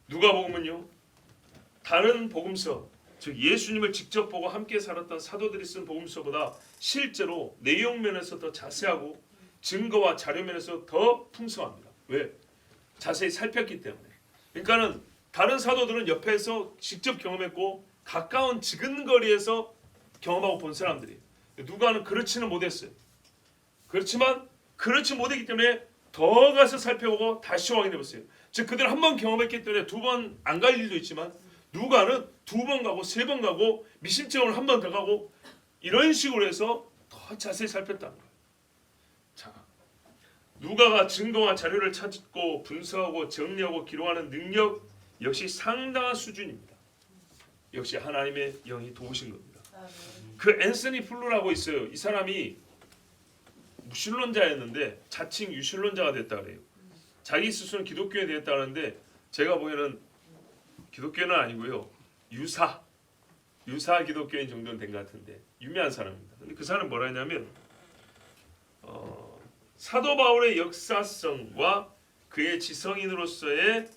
누가복음은요. 다른 복음서, 즉 예수님을 직접 보고 함께 살았던 사도들이 쓴 복음서보다 실제로 내용 면에서 더 자세하고 증거와 자료 면에서 더 풍성합니다. 왜? 자세히 살폈기 때문에. 그러니까는 다른 사도들은 옆에서 직접 경험했고 가까운 지근거리에서 경험하고 본 사람들이에요. 누가는 그렇지는 못했어요. 그렇지만 그렇지 못했기 때문에 더 가서 살펴보고 다시 확인해 보세요. 즉 그들은 한 번 경험했기 때문에 두 번 안 갈 일도 있지만 누가는 두 번 가고 세 번 가고 미심쩍으로 한 번 더 가고 이런 식으로 해서 더 자세히 살폈다는 거예요. 자, 누가가 증거와 자료를 찾고 분석하고 정리하고 기록하는 능력 역시 상당한 수준입니다. 역시 하나님의 영이 도우신 겁니다. 그 앤서니 플루라고 있어요. 이 사람이 무신론자였는데 자칭 유신론자가 됐다 그래요. 자기 스스로는 기독교에 되었다는데 제가 보기에는 기독교는 아니고요. 유사 기독교인 정도는 된 것 같은데 유명한 사람입니다. 근데 그 사람은 뭐라 했냐면 사도 바울의 역사성과 그의 지성인으로서의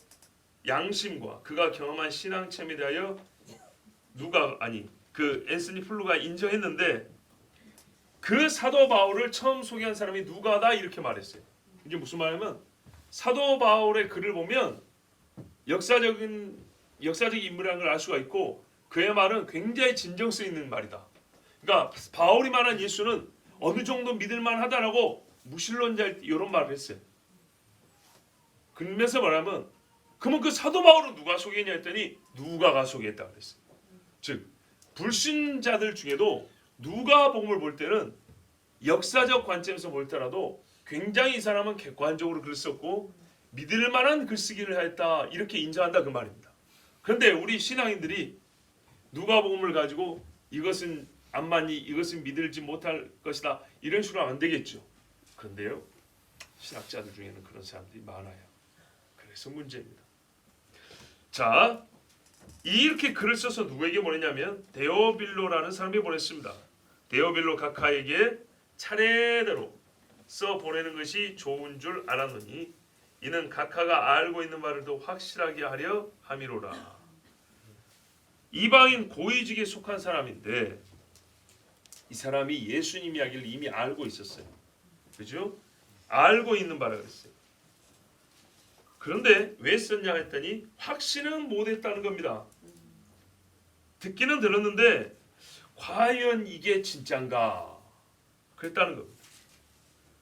양심과 그가 경험한 신앙 체험에 대하여 그 앤서니 플루가 인정했는데 그 사도 바울을 처음 소개한 사람이 누가다 이렇게 말했어요. 이게 무슨 말이냐면 사도 바울의 글을 보면 역사적인 인물이라는 걸 알 수가 있고 그의 말은 굉장히 진정성 있는 말이다. 그러니까 바울이 말한 예수는 어느 정도 믿을만하다라고 무신론자 이런 말을 했어요. 그러면서 말하면 그러면 그 사도 바울은 누가 소개했냐 했더니 누가가 소개했다 그랬어요. 즉 불신자들 중에도 누가복음을 볼 때는 역사적 관점에서 볼 때라도 굉장히 이 사람은 객관적으로 글을 썼고 믿을 만한 글쓰기를 했다 이렇게 인정한다 그 말입니다. 그런데 우리 신앙인들이 누가복음을 가지고 이것은 안 맞니 이것은 믿을지 못할 것이다 이런 식으로 하면 안 되겠죠. 그런데요 신학자들 중에는 그런 사람들이 많아요. 그래서 문제입니다. 자 이렇게 글을 써서 누구에게 보냈냐면 데오빌로라는 사람이 보냈습니다. 데오빌로 각하에게 차례대로 써 보내는 것이 좋은 줄 알았느니 이는 각하가 알고 있는 바를 더 확실하게 하려 함이로라. 이방인 고위직에 속한 사람인데 이 사람이 예수님 이야기를 이미 알고 있었어요. 그죠? 알고 있는 바라 그랬어요. 그런데 왜 썼냐 했더니 확신은 못했다는 겁니다. 듣기는 들었는데 과연 이게 진짠가 그랬다는 겁니다.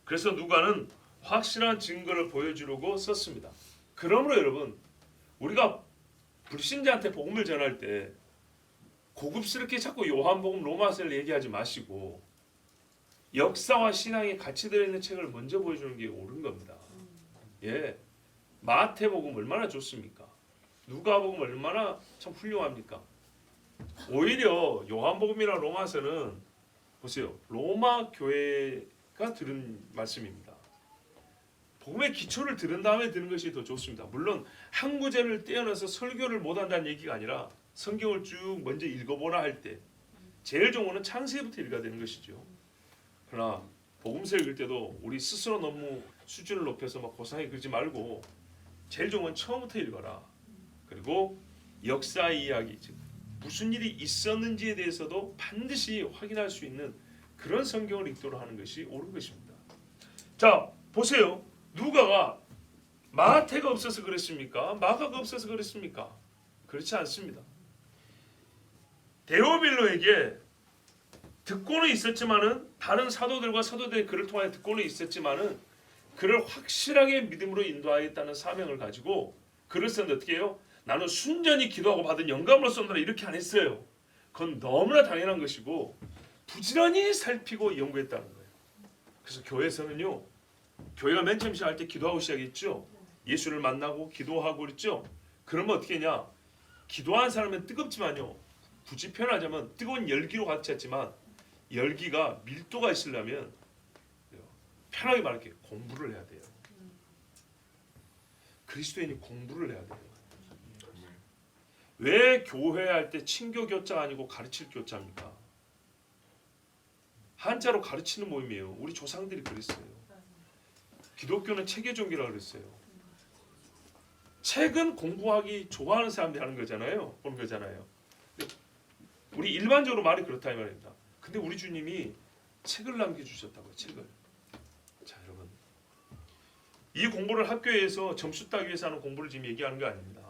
그래서 누가는 확실한 증거를 보여주려고 썼습니다. 그러므로 여러분 우리가 불신자한테 복음을 전할 때 고급스럽게 자꾸 요한복음 로마서를 얘기하지 마시고 역사와 신앙이 같이 들어있는 책을 먼저 보여주는 게 옳은 겁니다. 예, 마태복음 얼마나 좋습니까? 누가복음 얼마나 참 훌륭합니까? 오히려 요한복음이나 로마서는 보세요. 로마 교회가 들은 말씀입니다. 복음의 기초를 들은 다음에 듣는 것이 더 좋습니다. 물론 한 구절을 떼어내서 설교를 못한다는 얘기가 아니라 성경을 쭉 먼저 읽어보라 할 때 제일 좋은 거는 창세기부터 읽어야 되는 것이죠. 그러나 복음서 읽을 때도 우리 스스로 너무 수준을 높여서 막 고상하게 그러지 말고 제일 좋은 건 처음부터 읽어라. 그리고 역사의 이야기, 즉 무슨 일이 있었는지에 대해서도 반드시 확인할 수 있는 그런 성경을 읽도록 하는 것이 옳은 것입니다. 자, 보세요. 누가가 마태가 없어서 그랬습니까? 마가가 없어서 그랬습니까? 그렇지 않습니다. 데오빌로에게 듣고는 있었지만은 다른 사도들과 사도들의 글을 통해 듣고는 있었지만은 그를 확실하게 믿음으로 인도하겠다는 사명을 가지고 글을 썼는데 어떻게 해요? 나는 순전히 기도하고 받은 영감으로 썼노라 이렇게 안 했어요. 그건 너무나 당연한 것이고 부지런히 살피고 연구했다는 거예요. 그래서 교회에서는요. 교회가 맨 처음 시작할 때 기도하고 시작했죠. 예수를 만나고 기도하고 그랬죠. 그러면 어떻게 했냐? 기도하는 사람은 뜨겁지만요. 굳이 표현하자면 뜨거운 열기로 가득 찼지만 열기가 밀도가 있으려면 편하게 말할게요. 공부를 해야 돼요. 그리스도인이 공부를 해야 돼요. 왜 교회 할 때 친교 교자가 아니고 가르칠 교자입니까? 한자로 가르치는 모임이에요. 우리 조상들이 그랬어요. 기독교는 체계 종교라고 그랬어요. 책은 공부하기 좋아하는 사람들이 하는 거잖아요. 보는 거잖아요. 우리 일반적으로 말이 그렇다 이 말입니다. 근데 우리 주님이 책을 남겨주셨다고요. 책을. 자 여러분, 이 공부를 학교에서 점수 따기 위해서 하는 공부를 지금 얘기하는 게 아닙니다.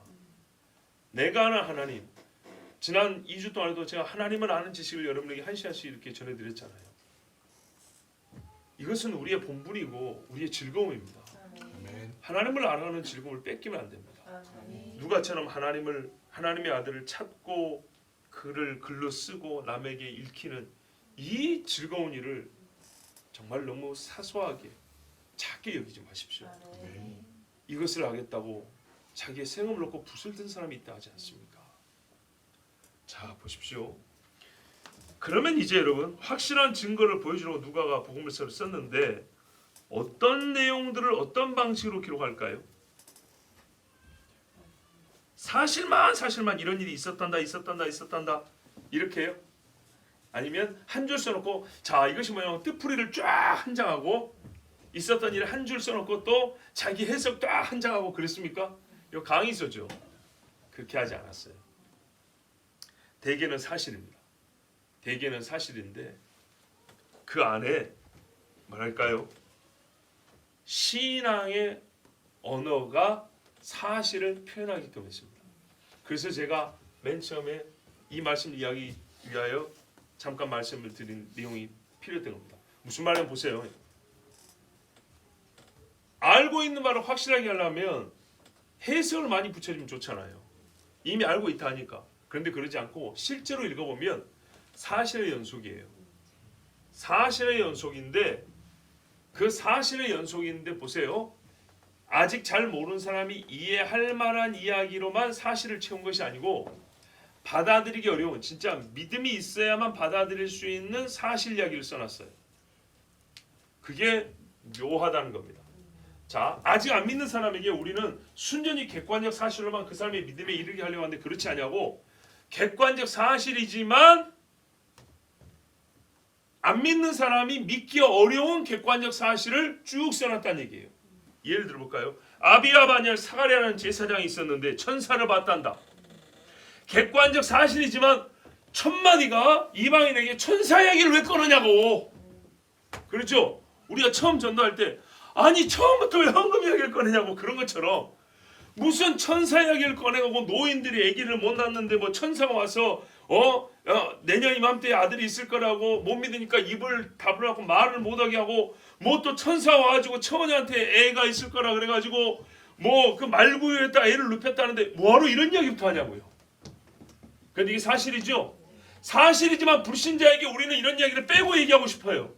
내가 아는 하나님. 지난 2주 동안에도 제가 하나님을 아는 지식을 여러분에게 한 시간씩 이렇게 전해드렸잖아요. 이것은 우리의 본분이고 우리의 즐거움입니다. 하나님을 알아가는 즐거움을 뺏기면 안 됩니다. 누가처럼 하나님의 아들을 찾고 그를 글로 쓰고 남에게 읽히는 이 즐거운 일을 정말 너무 사소하게 작게 여기지 마십시오. 이것을 하겠다고 자기의 생업을 놓고 붓을 든 사람이 있다 하지 않습니까? 자, 보십시오. 그러면 이제 여러분 확실한 증거를 보여주려고 누가가 복음서를 썼는데 어떤 내용들을 어떤 방식으로 기록할까요? 사실만 이런 일이 있었단다 이렇게요? 아니면 한 줄 써놓고 자 이것이 뭐냐면 뜻풀이를 쫙 한 장하고 있었던 일을 한 줄 써놓고 또 자기 해석 딱 한 장하고 그랬습니까? 이거 강의서죠. 그렇게 하지 않았어요. 대개는 사실입니다. 대개는 사실인데 그 안에 뭐랄까요? 신앙의 언어가 사실을 표현하게끔 했습니다. 그래서 제가 맨 처음에 이 말씀 이야기 위하여 잠깐 말씀을 드린 내용이 필요했던 겁니다. 무슨 말이냐면 보세요. 알고 있는 말을 확실하게 하려면 해석을 많이 붙여주면 좋잖아요. 이미 알고 있다 하니까. 그런데 그러지 않고 실제로 읽어보면 사실의 연속이에요. 사실의 연속인데 그 사실의 연속인데 보세요. 아직 잘 모르는 사람이 이해할 만한 이야기로만 사실을 채운 것이 아니고 받아들이기 어려운 진짜 믿음이 있어야만 받아들일 수 있는 사실 이야기를 써놨어요. 그게 묘하다는 겁니다. 자, 아직 안 믿는 사람에게 우리는 순전히 객관적 사실로만 그 사람의 믿음에 이르게 하려고 하는데 그렇지 않냐고 객관적 사실이지만 안 믿는 사람이 믿기 어려운 객관적 사실을 쭉 써놨다는 얘기예요. 예를 들어볼까요? 아비야 바냐 사가랴라는 제사장이 있었는데 천사를 봤단다. 객관적 사실이지만 천만이가 이방인에게 천사 이야기를 왜 꺼내냐고. 그렇죠? 우리가 처음 전도할 때 아니 처음부터 왜 헌금 이야기를 꺼내냐고 그런 것처럼 무슨 천사 이야기를 꺼내고 노인들이 아기를 못 낳는데 뭐 천사가 와서 내년 이맘때에 아들이 있을 거라고 못 믿으니까 입을 다물고 말을 못하게 하고 뭐 또 천사 와가지고 처녀한테 애가 있을 거라 그래가지고 뭐 그 말구유에다 애를 눕혔다는데 뭐하러 이런 이야기부터 하냐고요. 근데 이게 사실이죠. 사실이지만 불신자에게 우리는 이런 이야기를 빼고 얘기하고 싶어요.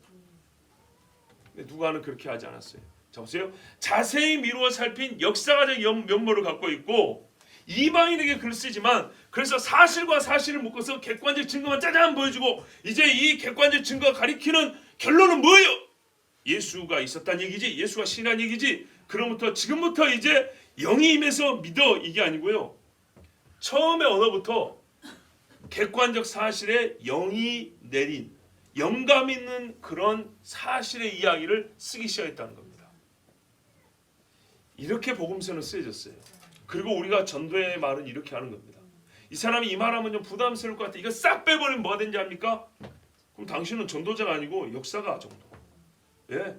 근데 누가는 그렇게 하지 않았어요. 자 보세요. 자세히 미루어 살핀 역사가적 면모를 갖고 있고 이방인에게 글을 쓰지만 그래서 사실과 사실을 묶어서 객관적 증거만 짜잔 보여주고 이제 이 객관적 증거가 가리키는 결론은 뭐예요? 예수가 있었다는 얘기지. 예수가 신한 얘기지. 그로부터 지금부터 이제 영이 임해서 믿어 이게 아니고요. 처음에 언어부터 객관적 사실에 영이 내린 영감 있는 그런 사실의 이야기를 쓰기 시작했다는 겁니다. 이렇게 복음서는 쓰여졌어요. 그리고 우리가 전도의 말은 이렇게 하는 겁니다. 이 사람이 이 말하면 좀 부담스러울 것 같아. 이거 싹 빼버리면 뭐가 되는지 압니까? 그럼 당신은 전도자가 아니고 역사가 정도. 예,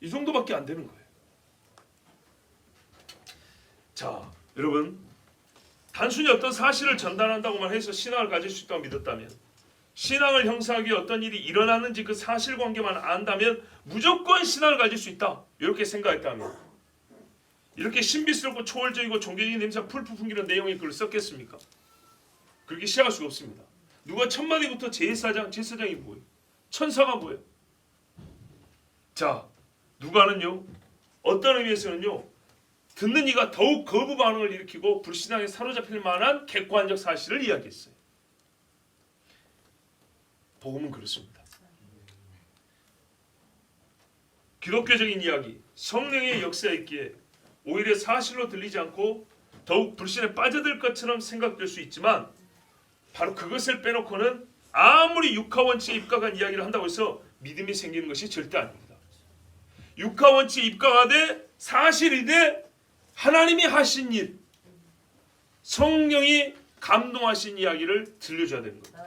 이 정도밖에 안 되는 거예요. 자, 여러분 단순히 어떤 사실을 전달한다고만 해서 신앙을 가질 수 있다고 믿었다면 신앙을 형성하기 위해 어떤 일이 일어나는지 그 사실관계만 안다면 무조건 신앙을 가질 수 있다. 이렇게 생각했다면 이렇게 신비스럽고 초월적이고 종교적인 냄새가 풀풀 풍기는 내용의 글을 썼겠습니까? 그렇게 시작할 수가 없습니다. 누가 천마디부터 제사장이 뭐예요? 천사가 뭐예요? 자, 누가는요 어떤 의미에서는요 듣는 이가 더욱 거부 반응을 일으키고 불신앙에 사로잡힐 만한 객관적 사실을 이야기했어요. 복음은 그렇습니다. 기독교적인 이야기, 성령의 역사였기에 오히려 사실로 들리지 않고 더욱 불신에 빠져들 것처럼 생각될 수 있지만 바로 그것을 빼놓고는 아무리 육하원칙에 입각한 이야기를 한다고 해서 믿음이 생기는 것이 절대 아닙니다. 육하원칙에 입각하되 사실이되 하나님이 하신 일, 성령이 감동하신 이야기를 들려줘야 되는 겁니다.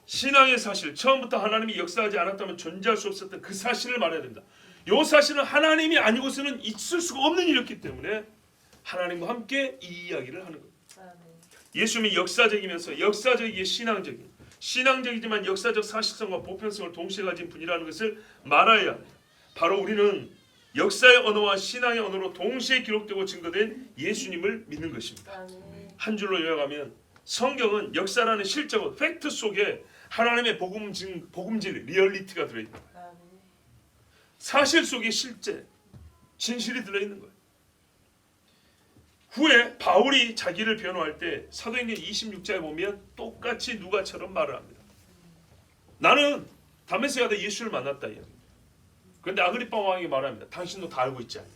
신앙의 사실, 처음부터 하나님이 역사하지 않았다면 존재할 수 없었던 그 사실을 말해야 된다. 이 사실은 하나님이 아니고서는 있을 수가 없는 일이었기 때문에 하나님과 함께 이 이야기를 하는 겁니다. 예수님이 역사적이면서 역사적이기에 신앙적이지만 역사적 사실성과 보편성을 동시에 가진 분이라는 것을 말해야 합니다. 바로 우리는 역사의 언어와 신앙의 언어로 동시에 기록되고 증거된 예수님을 믿는 것입니다. 한 줄로 요약하면 성경은 역사라는 실적은 팩트 속에 하나님의 복음질, 리얼리티가 들어있는 거예요. 사실 속에 실제, 진실이 들어있는 거예요. 후에 바울이 자기를 변호할 때 사도행전 26장에 보면 똑같이 누가처럼 말을 합니다. 나는 다메섹에 가다 예수를 만났다 이야기입니다. 그런데 아그리파 왕이 말합니다. 당신도 다 알고 있지 않냐?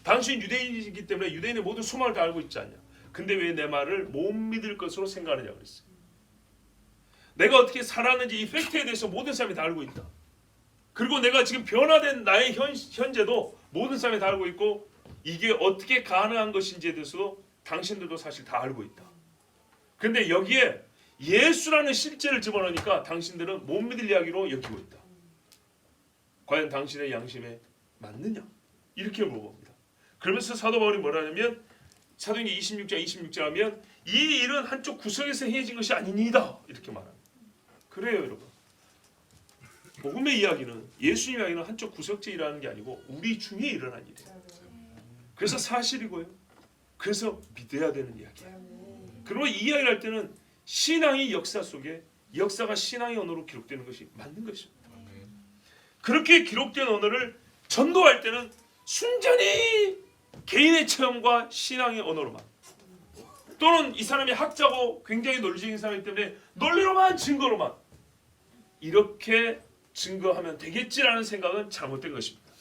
당신 유대인이기 때문에 유대인의 모든 소망을 다 알고 있지 않냐? 근데 왜 내 말을 못 믿을 것으로 생각하느냐 그랬어요. 내가 어떻게 살았는지 이 팩트에 대해서 모든 사람이 다 알고 있다. 그리고 내가 지금 변화된 나의 현재도 모든 사람이 다 알고 있고 이게 어떻게 가능한 것인지에 대해서도 당신들도 사실 다 알고 있다. 그런데 여기에 예수라는 실제를 집어넣으니까 당신들은 못 믿을 이야기로 여기고 있다. 과연 당신의 양심에 맞느냐? 이렇게 물어봅니다. 그러면서 사도 바울이 뭐라냐면 사도행전 26장 하면 이 일은 한쪽 구석에서 행해진 것이 아니니다. 이렇게 말합니다. 그래요 여러분. 복음의 이야기는 예수님 이야기는 한쪽 구석지에 일어나는 게 아니고 우리 중에 일어난 일이에요. 그래서 사실이고요. 그래서 믿어야 되는 이야기예요. 그리고 이 이야기를 할 때는 신앙의 역사 속에 역사가 신앙의 언어로 기록되는 것이 맞는 것입니다. 그렇게 기록된 언어를 전도할 때는 순전히 개인의 체험과 신앙의 언어로만 또는 이 사람이 학자고 굉장히 논리적인 사람이기 때문에 논리로만 증거로만 이렇게 증거하면 되겠지라는 생각은 잘못된 것입니다.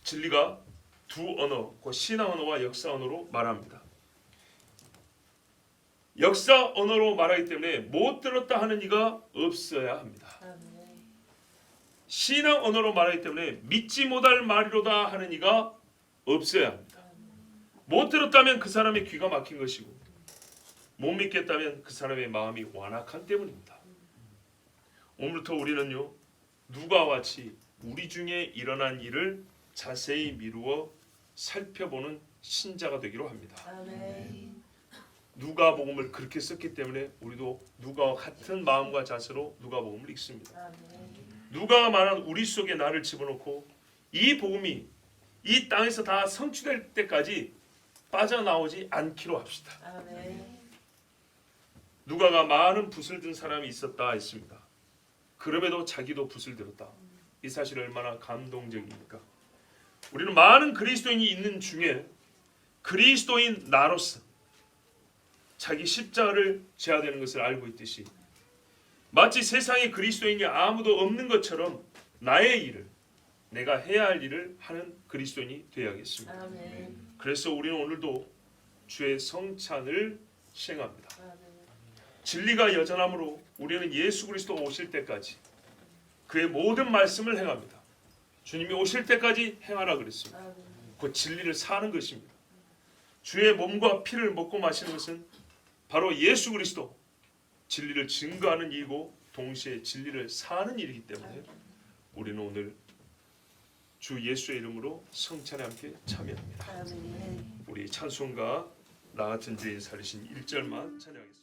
진리가 두 언어, 그 신앙 언어와 역사 언어로 말합니다. 역사 언어로 말하기 때문에 못 들었다 하는 이가 없어야 합니다. 신앙 언어로 말하기 때문에 믿지 못할 말이로다 하는 이가 없어야 합니다. 못 들었다면 그 사람의 귀가 막힌 것이고 못 믿겠다면 그 사람의 마음이 완악한 때문입니다. 오늘부터 우리는요 누가와 같이 우리 중에 일어난 일을 자세히 미루어 살펴보는 신자가 되기로 합니다. 누가복음을 그렇게 썼기 때문에 우리도 누가와 같은 마음과 자세로 누가복음을 읽습니다. 누가가 말한 우리 속에 나를 집어넣고 이 복음이 이 땅에서 다 성취될 때까지 빠져나오지 않기로 합시다. 누가가 많은 붓을 든 사람이 있었다 했습니다. 그럼에도 자기도 붓을 들었다. 이 사실이 얼마나 감동적입니까? 우리는 많은 그리스도인이 있는 중에 그리스도인 나로서 자기 십자가를 져야 되는 것을 알고 있듯이 마치 세상에 그리스도인이 아무도 없는 것처럼 나의 일을 내가 해야 할 일을 하는 그리스도인이 되어야겠습니다. 아멘. 그래서 우리는 오늘도 주의 성찬을 시행합니다. 아멘. 진리가 여전함으로 우리는 예수 그리스도가 오실 때까지 그의 모든 말씀을 행합니다. 주님이 오실 때까지 행하라 그랬습니다. 아멘. 그 진리를 사는 것입니다. 주의 몸과 피를 먹고 마시는 것은 바로 예수 그리스도 진리를 증거하는 일이고 동시에 진리를 사는 일이기 때문에 우리는 오늘 주 예수의 이름으로 성찬에 함께 참여합니다. 우리 찬송가 나 같은 죄인 살리신 1절만 찬양하겠습니다.